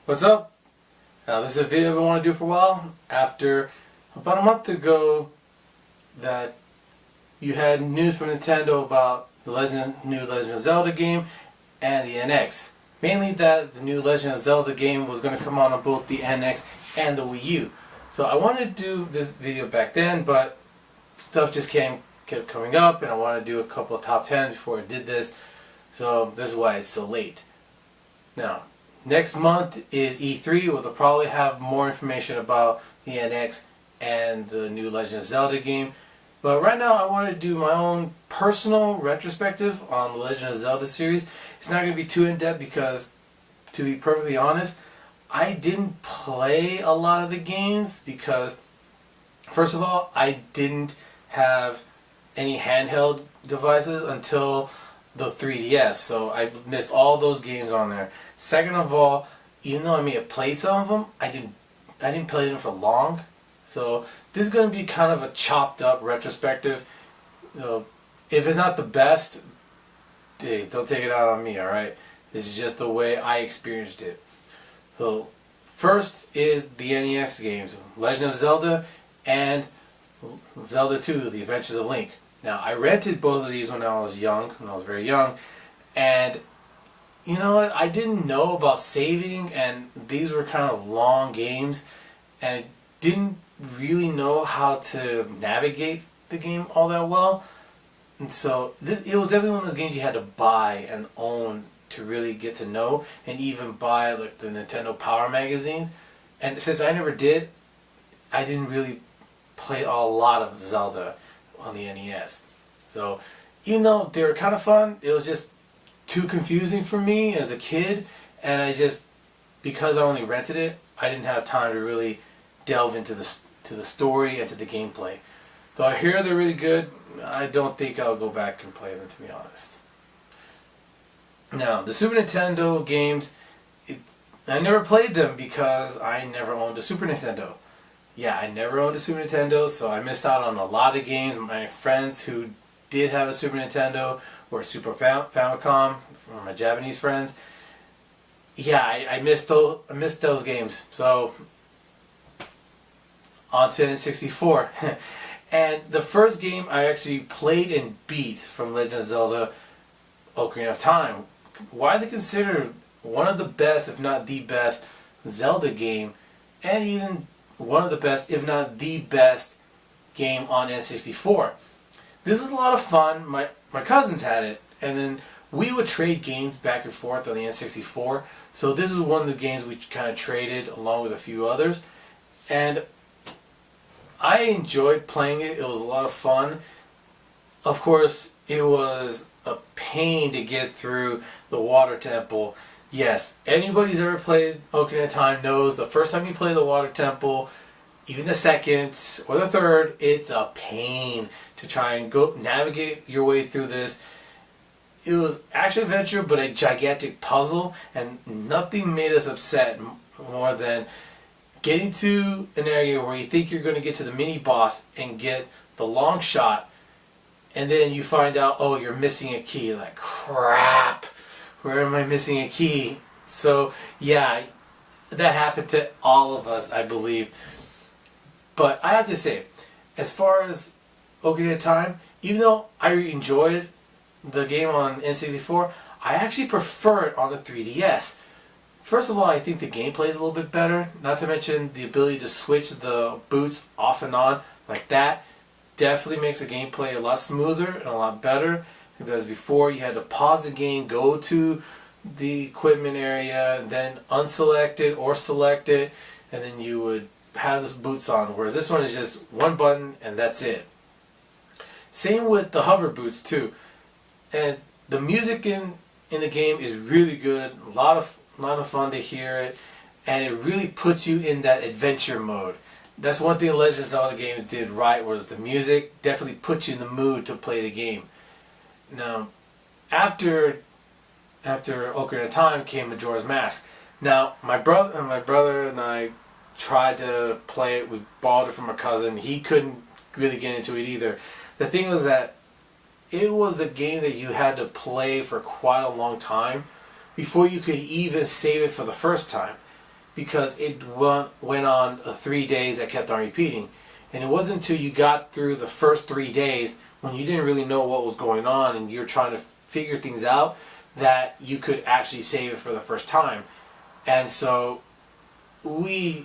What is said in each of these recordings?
What's up? This is a video I've been wanting to do for a while. After about a month ago that you had news from Nintendo about the new Legend of Zelda game and the NX. Mainly that the new Legend of Zelda game was going to come out on both the NX and the Wii U. So I wanted to do this video back then, but stuff just kept coming up and I wanted to do a couple of top 10 before I did this. So this is why it's so late. Now, next month is E3, where they'll probably have more information about the NX and the new Legend of Zelda game. But right now I want to do my own personal retrospective on the Legend of Zelda series. It's not going to be too in-depth because, to be perfectly honest, I didn't play a lot of the games because, first of all, I didn't have any handheld devices until the 3DS, so I missed all those games on there. Second of all, even though I may have played some of them, I didn't play them for long. So this is going to be kind of a chopped up retrospective. If it's not the best, hey, don't take it out on me, alright? This is just the way I experienced it. So first is the NES games, Legend of Zelda and Zelda 2, The Adventures of Link. Now, I rented both of these when I was very young, and you know what, I didn't know about saving, and these were kind of long games, and I didn't really know how to navigate the game all that well, and so it was definitely one of those games you had to buy and own to really get to know, and even buy like the Nintendo Power magazines, and since I never did, I didn't really play a lot of Zelda on the NES. So even though they were kind of fun, it was just too confusing for me as a kid, and because I only rented it, I didn't have time to really delve into the story and to the gameplay. So I hear they're really good. I don't think I'll go back and play them, to be honest. Now, the Super Nintendo games, I never played them because I never owned a Super Nintendo. Yeah, I never owned a Super Nintendo, so I missed out on a lot of games. My friends who did have a Super Nintendo or Super Famicom, from my Japanese friends, yeah, I missed those games. So on to N64. And the first game I actually played and beat from Legend of Zelda Ocarina of Time, widely considered one of the best, if not the best, Zelda game, and even one of the best, if not the best, game on N64. This is a lot of fun. My cousins had it, and then we would trade games back and forth on the N64. So this is one of the games we kind of traded along with a few others, and I enjoyed playing it. It was a lot of fun. Of course, it was a pain to get through the water temple. Yes, anybody's ever played Ocarina of Time knows the first time you play the water temple, even the second or the third, it's a pain to try and go navigate your way through this. It was action-adventure, but a gigantic puzzle, and nothing made us upset more than getting to an area where you think you're going to get to the mini-boss and get the long shot, and then you find out, oh, you're missing a key. You're like, crap, where am I missing a key? So, yeah, that happened to all of us, I believe. But I have to say, as far as Ocarina of Time, even though I enjoyed the game on N64, I actually prefer it on the 3DS. First of all, I think the gameplay is a little bit better, not to mention the ability to switch the boots off and on like that definitely makes the gameplay a lot smoother and a lot better, because before you had to pause the game, go to the equipment area, then unselect it or select it, and then you would have the boots on, whereas this one is just one button and that's it. Same with the hover boots too. And the music in the game is really good, a lot of fun to hear it, and it really puts you in that adventure mode. That's one thing Legend of Zelda games did right, was the music definitely put you in the mood to play the game. Now, after Ocarina of Time came Majora's Mask. Now, my brother and I tried to play it. We borrowed it from a cousin. He couldn't really get into it either. The thing was that it was a game that you had to play for quite a long time before you could even save it for the first time. because it went on 3 days that kept on repeating. And it wasn't until you got through the first 3 days, when you didn't really know what was going on and you're trying to figure things out, that you could actually save it for the first time. And so I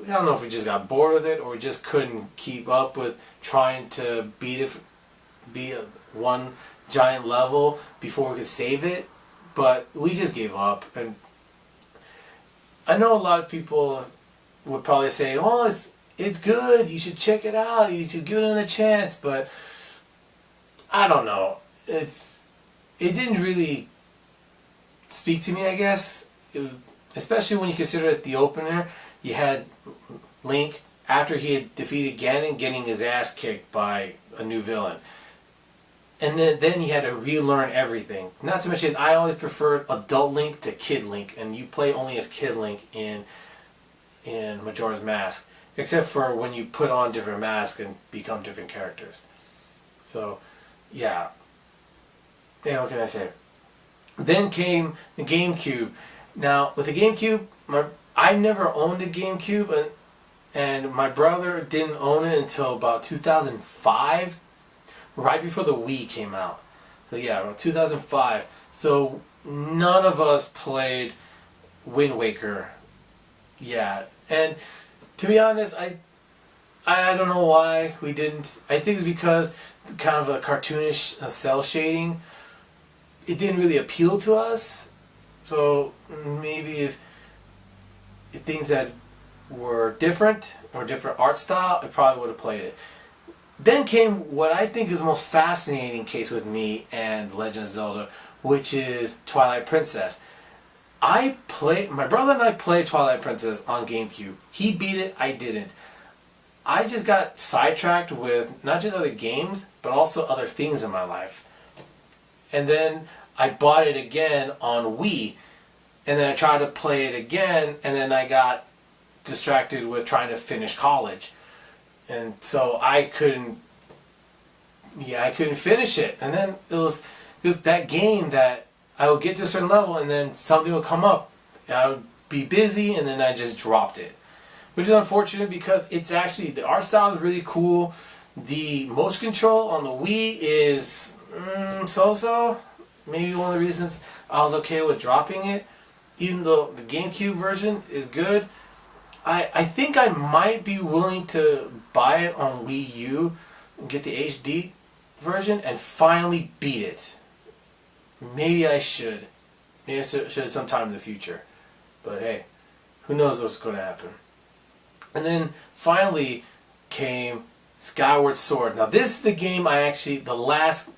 don't know if we just got bored with it or we just couldn't keep up with trying to beat one giant level before we could save it, but we just gave up. And I know a lot of people would probably say, "Oh, it's good. You should check it out. You should give it another chance." But I don't know. It didn't really speak to me, I guess. Especially when you consider it the opener. You had Link, after he had defeated Ganon, getting his ass kicked by a new villain. And then he had to relearn everything. Not to mention, I always preferred adult Link to Kid Link, and you play only as Kid Link in Majora's Mask, except for when you put on different masks and become different characters. So, yeah. Yeah, what can I say? Then came the GameCube. Now, with the GameCube, I never owned a GameCube, and my brother didn't own it until about 2005, right before the Wii came out. So yeah, around 2005. So none of us played Wind Waker. Yeah, and to be honest, I don't know why we didn't. I think it's because kind of a cartoonish cell shading, it didn't really appeal to us. So maybe if things that were different or different art style, I probably would have played it. Then came what I think is the most fascinating case with me and Legend of Zelda, which is Twilight Princess. My brother and I played Twilight Princess on GameCube. He beat it, I didn't. I just got sidetracked with not just other games, but also other things in my life. And then I bought it again on Wii, and then I tried to play it again, and then I got distracted with trying to finish college. And so I couldn't finish it. And then it was that game that I would get to a certain level and then something would come up. And I would be busy and then I just dropped it. Which is unfortunate because it's actually, the art style is really cool. The motion control on the Wii is so-so. Maybe one of the reasons I was okay with dropping it. Even though the GameCube version is good. I think I might be willing to buy it on Wii U and get the HD version and finally beat it. Maybe I should. Maybe I should sometime in the future. But hey, who knows what's going to happen. And then finally came Skyward Sword. Now this is the game the last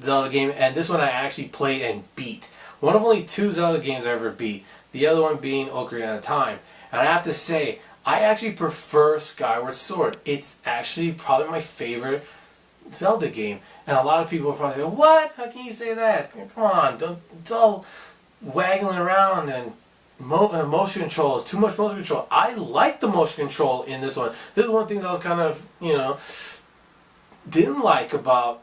Zelda game, and this one I actually played and beat. One of only 2 Zelda games I ever beat. The other one being Ocarina of Time. And I have to say, I actually prefer Skyward Sword. It's actually probably my favorite Zelda game. And a lot of people will probably say, "What? How can you say that? Come on, it's all waggling around and motion control. It's too much motion control." I like the motion control in this one. This is one thing that I was kind of, didn't like about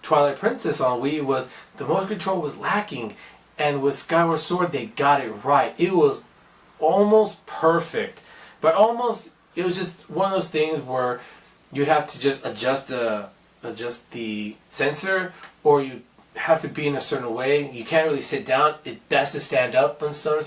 Twilight Princess on Wii was the motion control was lacking. And with Skyward Sword, they got it right. It was almost perfect. But it was just one of those things where you have to just adjust the sensor, or you have to be in a certain way. You can't really sit down. It's best to stand up in some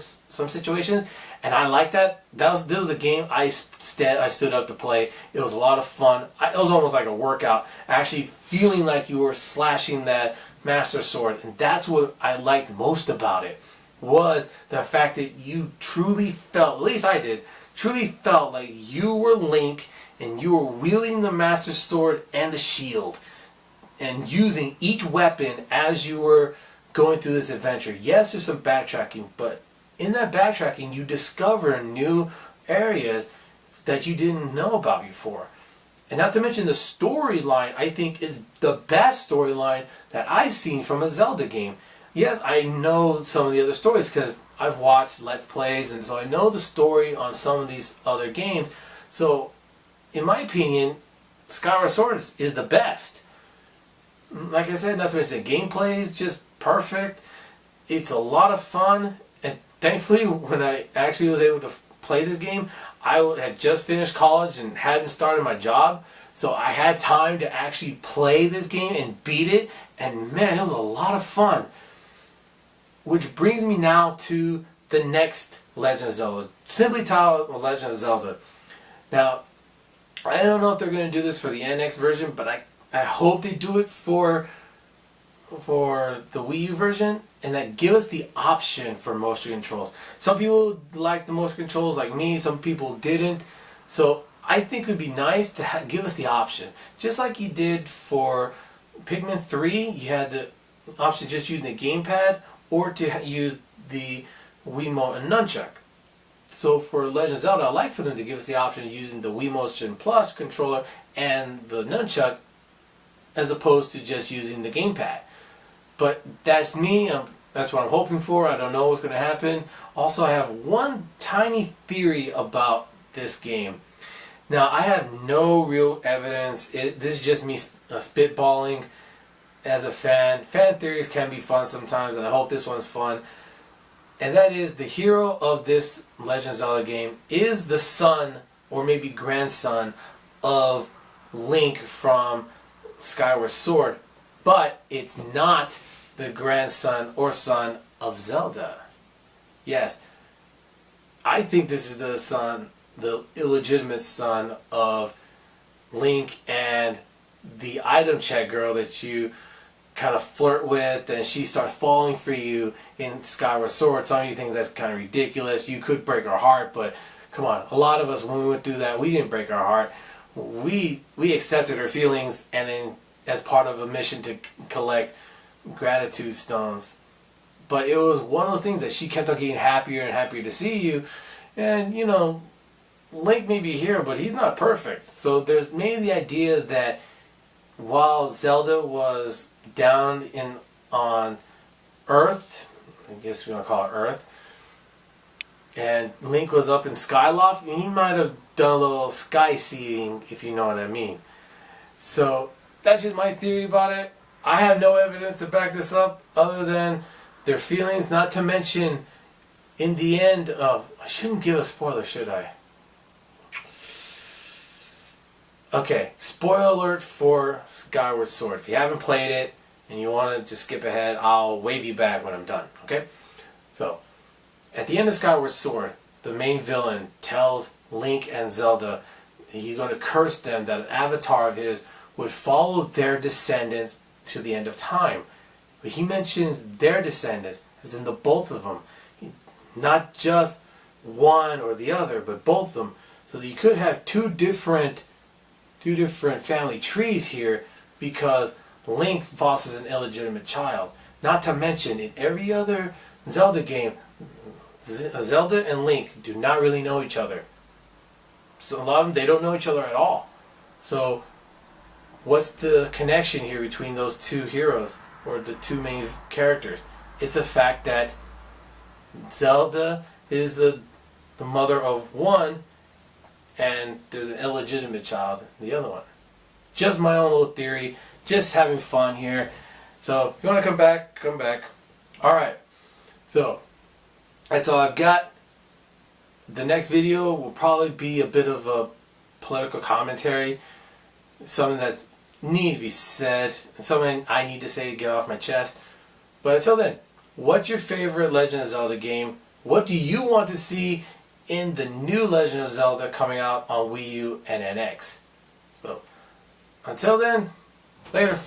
situations. And I like that. This was a game I stood up to play. It was a lot of fun. It was almost like a workout. Actually feeling like you were slashing that Master Sword. And that's what I liked most about it, was the fact that you truly felt, at least I did, truly felt like you were Link and you were wielding the Master Sword and the shield and using each weapon as you were going through this adventure. Yes, there's some backtracking, but in that backtracking you discover new areas that you didn't know about before. And not to mention the storyline, I think, is the best storyline that I've seen from a Zelda game. Yes, I know some of the other stories because I've watched Let's Plays, and so I know the story on some of these other games. So, in my opinion, Skyward Sword is the best. Like I said, not to mention the gameplay is just perfect. It's a lot of fun. And thankfully, when I actually was able to play this game, I had just finished college and hadn't started my job. So I had time to actually play this game and beat it. And man, it was a lot of fun. Which brings me now to the next Legend of Zelda. Simply titled Legend of Zelda. Now, I don't know if they're going to do this for the NX version, but I hope they do it for the Wii U version, and that give us the option for motion controls. Some people like the motion controls like me, some people didn't. So I think it would be nice to give us the option. Just like you did for Pikmin 3, you had the option of just using the gamepad or to use the Wiimote and Nunchuck. So for Legend of Zelda, I'd like for them to give us the option of using the Wii Motion Plus controller and the Nunchuck as opposed to just using the gamepad. But that's me. That's what I'm hoping for. I don't know what's going to happen. Also, I have one tiny theory about this game. Now, I have no real evidence. This is just me spitballing as a fan. Fan theories can be fun sometimes, and I hope this one's fun. And that is, the hero of this Legend of Zelda game is the son, or maybe grandson, of Link from Skyward Sword. But it's not the grandson or son of Zelda. Yes, I think this is the son, the illegitimate son of Link and the item check girl that you kind of flirt with, and she starts falling for you in Skyward Sword. Some of you think that's kind of ridiculous. You could break her heart, but come on, a lot of us, when we went through that, we didn't break her heart. We accepted her feelings, and then as part of a mission to collect gratitude stones. But it was one of those things that she kept on getting happier and happier to see you. And, you know, Link may be here, but he's not perfect. So there's maybe the idea that while Zelda was down on Earth, I guess we want to call it Earth, and Link was up in Skyloft, he might have done a little sky seeing, if you know what I mean. So that's just my theory about it. I have no evidence to back this up other than their feelings, not to mention in the end of... I shouldn't give a spoiler, should I? Okay, spoiler alert for Skyward Sword. If you haven't played it and you want to just skip ahead, I'll wave you back when I'm done, okay? So, at the end of Skyward Sword, the main villain tells Link and Zelda he's going to curse them that an avatar of his would follow their descendants to the end of time. But he mentions their descendants, as in the both of them. Not just one or the other, but both of them. So that you could have two different family trees here, because Link fosters an illegitimate child. Not to mention, in every other Zelda game, Zelda and Link do not really know each other. So a lot of them, they don't know each other at all. So what's the connection here between those two heroes, or the two main characters? It's the fact that Zelda is the mother of one, and there's an illegitimate child in the other one. Just my own little theory, just having fun here. So if you want to come back, come back. Alright, so that's all I've got. The next video will probably be a bit of a political commentary, something that needs to be said, and something I need to say to get off my chest. But until then, what's your favorite Legend of Zelda game? What do you want to see in the new Legend of Zelda coming out on Wii U and NX? So, until then, later.